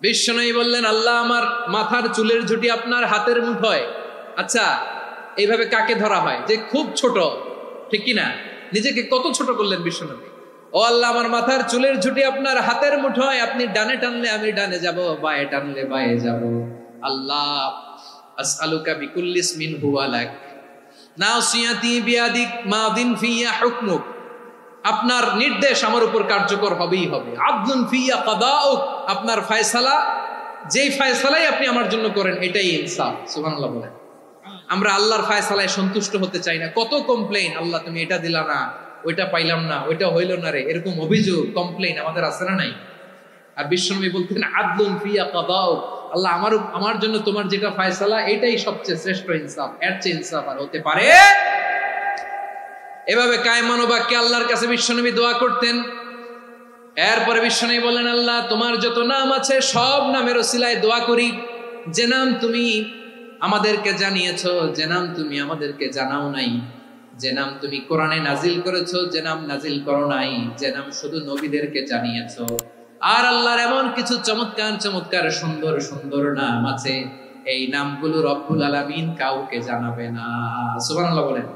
বিশ্বনবী বললেন, আল্লাহ আমার মাথার চুলের ঝুঁটি আপনার হাতের মুঠোয়। আচ্ছা, এইভাবে কাকে ধরা হয় যে খুব ছোট, ঠিক কিনা? নিজেকে কত ছোট করলেন বিশ্বনবী। ও আল্লাহ, আমার মাথার চুলের ঝুঁটি আপনার হাতের মুঠোয়, আপনি ডানে টানলে আমি ডানে যাব, বায়ে টানলে বায়ে যাব। আল্লাহ, আসআলুকা বিকুল্লি ইসমিন হুয়া লাক নাসিয়াতি বিয়াদিক মাদিন ফিয়া হুকমুক। আপনার নির্দেশ আমার উপর কার্যকর হবেই হবে। আদলুন ফিয়া কাদাউক, আপনার ফয়সালা, যেই ফয়সালাই আপনি আমার জন্য করেন এটাই ইনসাফ। সুবহানাল্লাহ বলেন। আমরা আল্লাহর ফয়সালায় সন্তুষ্ট হতে চাই না। কত কমপ্লেইন, আল্লাহ তুমি এটা দিলা না, ওইটা পাইলাম না, ওইটা হইল না রে, এরকম অভিযোগ কমপ্লেইন আমাদের আছে না নাই? আর বিশ্বনবী বলতেন আদলুন ফিয়া কাদাউক, আল্লাহ আমার জন্য তোমার যেটা ফয়সালা এটাই সবচেয়ে শ্রেষ্ঠ ইনসাফ, এর চেয়ে ইনসাফ আর হতে পারে? এভাবে কায়মান বাক্যে আল্লাহর কাছে বিশ্বনবী দোয়া করতেন। এরপরে বিশ্বনবী বললেন, আল্লাহ তোমার যত নাম আছে সব নামের ওসিলায় দোয়া করি, যে নাম তুমি আমাদেরকে জানিয়েছো, যে নাম তুমি আমাদেরকে জানাও নাই, যে নাম তুমি কোরআনে নাজিল করেছো, যে নাম নাজিল করো নাই, যে নাম শুধু নবীদেরকে জানিয়েছো। আর আল্লাহর এমন কিছু চমৎকার চমৎকার সুন্দর সুন্দর নাম আছে, এই নামগুলো রব্বুল আলামিন কাউকে জানাবে না। সুবহানাল্লাহ বলেন।